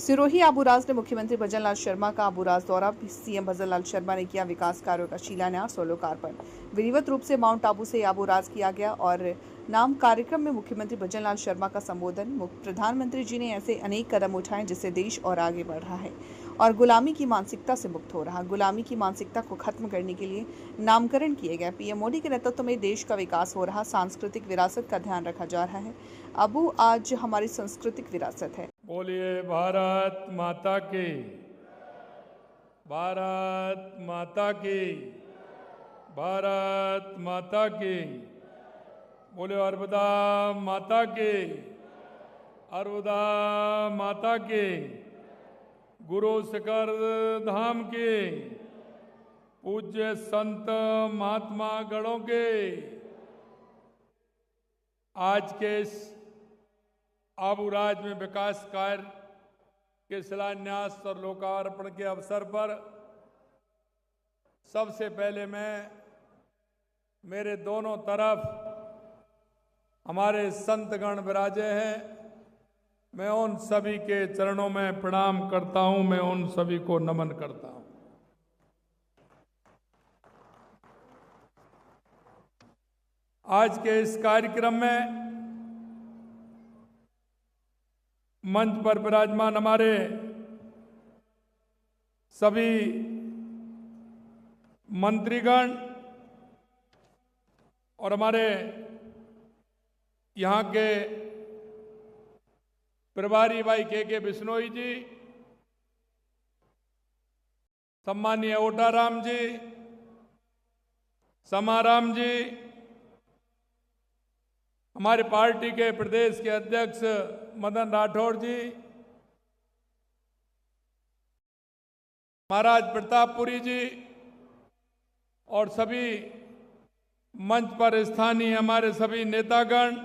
सिरोही आबूराज ने मुख्यमंत्री भजनलाल शर्मा का आबूराज दौरा। सीएम भजनलाल शर्मा ने किया विकास कार्यों का शिलान्यास और लोकार्पण। विधिवत रूप से माउंट आबू से आबूराज किया गया और नाम कार्यक्रम में मुख्यमंत्री भजनलाल शर्मा का संबोधन। प्रधानमंत्री जी ने ऐसे अनेक कदम उठाए जिससे देश और आगे बढ़ रहा है और गुलामी की मानसिकता से मुक्त हो रहा। गुलामी की मानसिकता को खत्म करने के लिए नामकरण किए गए। पीएम मोदी के नेतृत्व में देश का विकास हो रहा। सांस्कृतिक विरासत का ध्यान रखा जा रहा है। अबू आज हमारी सांस्कृतिक विरासत है। बोलिए भारत माता की, भारत माता की, भारत माता की। बोले अर्बुदा माता की, अर्बुदा माता की। गुरु शिखर धाम की, पूज्य संत महात्मा गणों के आज के इस आबूराज में विकास कार्य के शिलान्यास और लोकार्पण के अवसर पर सबसे पहले मैं मेरे दोनों तरफ हमारे संतगण विराजे हैं, मैं उन सभी के चरणों में प्रणाम करता हूं, मैं उन सभी को नमन करता हूं। आज के इस कार्यक्रम में मंच पर विराजमान हमारे सभी मंत्रीगण और हमारे यहाँ के प्रभारी भाई के बिश्नोई जी, सम्मानीय ओटाराम जी, समाराम जी, हमारे पार्टी के प्रदेश के अध्यक्ष मदन राठौड़ जी, महाराज प्रतापपुरी जी और सभी मंच पर स्थानीय हमारे सभी नेतागण,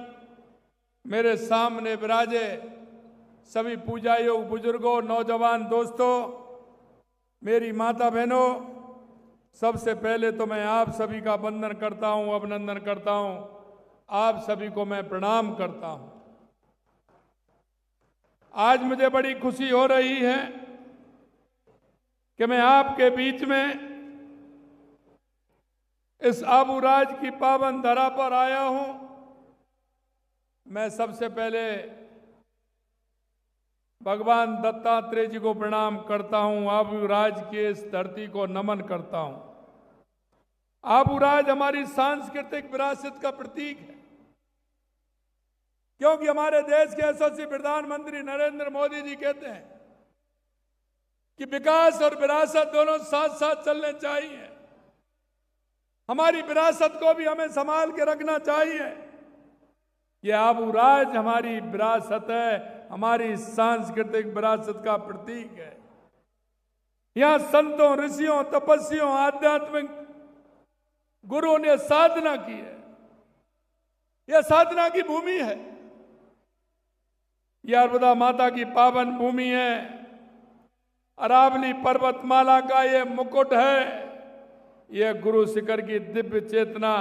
मेरे सामने विराजे सभी पूजा योग बुजुर्गों, नौजवान दोस्तों, मेरी माता बहनों, सबसे पहले तो मैं आप सभी का वंदन करता हूं, अभिनंदन करता हूं, आप सभी को मैं प्रणाम करता हूं। आज मुझे बड़ी खुशी हो रही है कि मैं आपके बीच में इस आबूराज की पावन धरा पर आया हूं। मैं सबसे पहले भगवान दत्तात्रेय जी को प्रणाम करता हूं, आबूराज की इस धरती को नमन करता हूं। आबूराज हमारी सांस्कृतिक विरासत का प्रतीक है, क्योंकि हमारे देश के यशस्वी प्रधानमंत्री नरेंद्र मोदी जी कहते हैं कि विकास और विरासत दोनों साथ साथ चलने चाहिए। हमारी विरासत को भी हमें संभाल के रखना चाहिए। ये आबूराज हमारी विरासत है, हमारी सांस्कृतिक विरासत का प्रतीक है। यहां संतों, ऋषियों, तपस्वियों, आध्यात्मिक गुरुओं ने साधना की है। यह साधना की भूमि है, यह अर्बुदा माता की पावन भूमि है। अरावली पर्वतमाला का यह मुकुट है, यह गुरु शिखर की दिव्य चेतना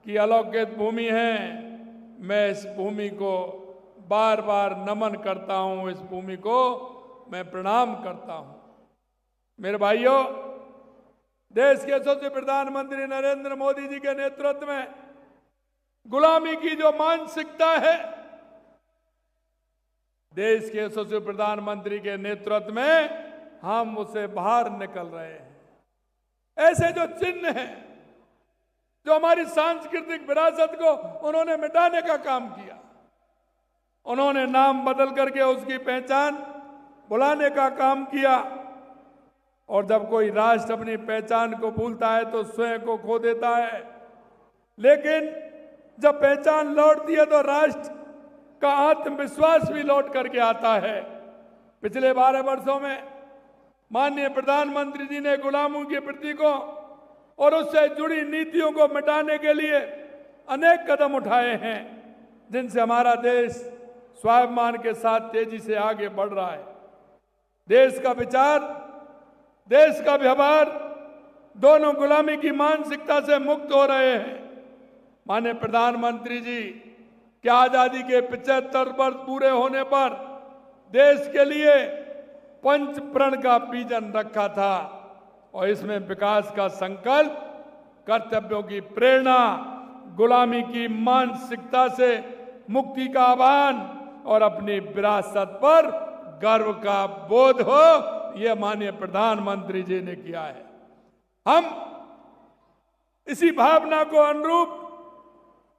की अलौकिक भूमि है। मैं इस भूमि को बार बार नमन करता हूं, इस भूमि को मैं प्रणाम करता हूं। मेरे भाइयों, देश के यशस्वी प्रधानमंत्री नरेंद्र मोदी जी के नेतृत्व में गुलामी की जो मानसिकता है, देश के यशस्वी प्रधानमंत्री के नेतृत्व में हम उसे बाहर निकल रहे हैं। ऐसे जो चिन्ह हैं, जो हमारी सांस्कृतिक विरासत को उन्होंने मिटाने का काम किया, उन्होंने नाम बदल करके उसकी पहचान बुलाने का काम किया। और जब कोई राष्ट्र अपनी पहचान को भूलता है तो स्वयं को खो देता है, लेकिन जब पहचान लौटती है तो राष्ट्र का आत्मविश्वास भी लौट करके आता है। पिछले 12 वर्षों में माननीय प्रधानमंत्री जी ने गुलामों की वृत्ति को और उससे जुड़ी नीतियों को मिटाने के लिए अनेक कदम उठाए हैं, जिनसे हमारा देश स्वाभिमान के साथ तेजी से आगे बढ़ रहा है। देश का विचार, देश का व्यवहार दोनों गुलामी की मानसिकता से मुक्त हो रहे हैं। माननीय प्रधानमंत्री जी क्या आजादी के 75 वर्ष पूरे होने पर देश के लिए पंच प्रण का बीजन रखा था और इसमें विकास का संकल्प, कर्तव्यों की प्रेरणा, गुलामी की मानसिकता से मुक्ति का आह्वान और अपनी विरासत पर गर्व का बोध हो, यह माननीय प्रधानमंत्री जी ने किया है। हम इसी भावना को अनुरूप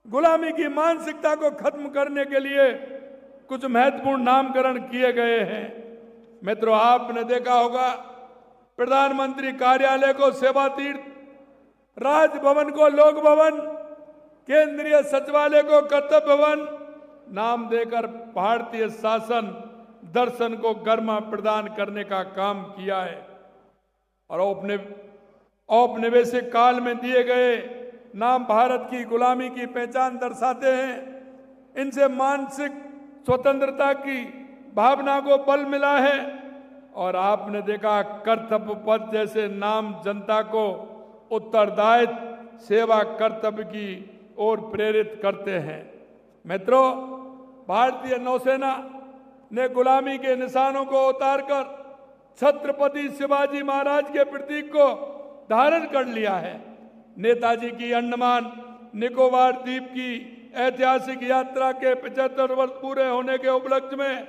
गुलामी की मानसिकता को खत्म करने के लिए कुछ महत्वपूर्ण नामकरण किए गए हैं। मित्रों, आपने देखा होगा प्रधानमंत्री कार्यालय को सेवा तीर्थ, राजभवन को लोक भवन, केंद्रीय सचिवालय को कर्तव्य भवन नाम देकर भारतीय शासन दर्शन को गरिमा प्रदान करने का काम किया है। और औपनिवेशिक काल में दिए गए नाम भारत की गुलामी की पहचान दर्शाते हैं। इनसे मानसिक स्वतंत्रता की भावना को बल मिला है। और आपने देखा कर्तव्य पथ जैसे नाम जनता को उत्तरदायित्व, सेवा, कर्तव्य की ओर प्रेरित करते हैं। मित्रों, भारतीय नौसेना ने गुलामी के निशानों को उतारकर छत्रपति शिवाजी महाराज के प्रतीक को धारण कर लिया है। नेताजी की अंडमान निकोबार द्वीप की ऐतिहासिक यात्रा के 75 वर्ष पूरे होने के उपलक्ष्य में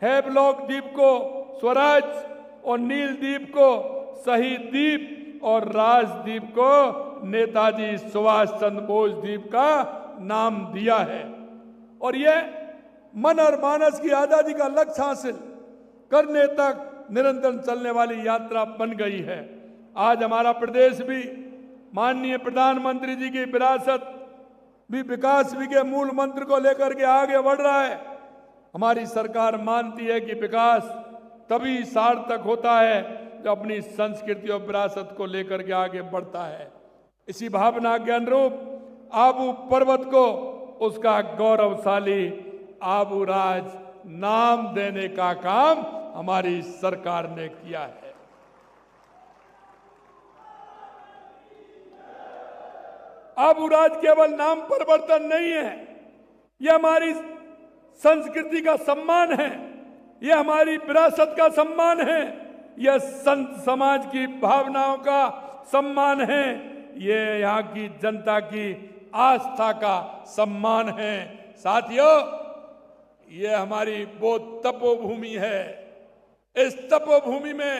हैवलॉक द्वीप को स्वराज और नील द्वीप को शहीद द्वीप और राजद्वीप को नेताजी सुभाष चंद्र बोस द्वीप का नाम दिया है। और यह मन और मानस की आजादी का लक्ष्य हासिल करने तक निरंतर चलने वाली यात्रा बन गई है। आज हमारा प्रदेश भी माननीय प्रधानमंत्री जी की विरासत भी विकास भी के मूल मंत्र को लेकर के आगे बढ़ रहा है। हमारी सरकार मानती है कि विकास तभी सार्थक होता है जो अपनी संस्कृति और विरासत को लेकर के आगे बढ़ता है। इसी भावना के अनुरूप आबू पर्वत को उसका गौरवशाली आबू राज नाम देने का काम हमारी सरकार ने किया है। आबू राज केवल नाम परिवर्तन नहीं है, यह हमारी संस्कृति का सम्मान है, यह हमारी विरासत का सम्मान है, यह संत समाज की भावनाओं का सम्मान है, यह यहाँ की जनता की आस्था का सम्मान है। साथियों, यह हमारी वो तपोभूमि है। इस तपोभूमि में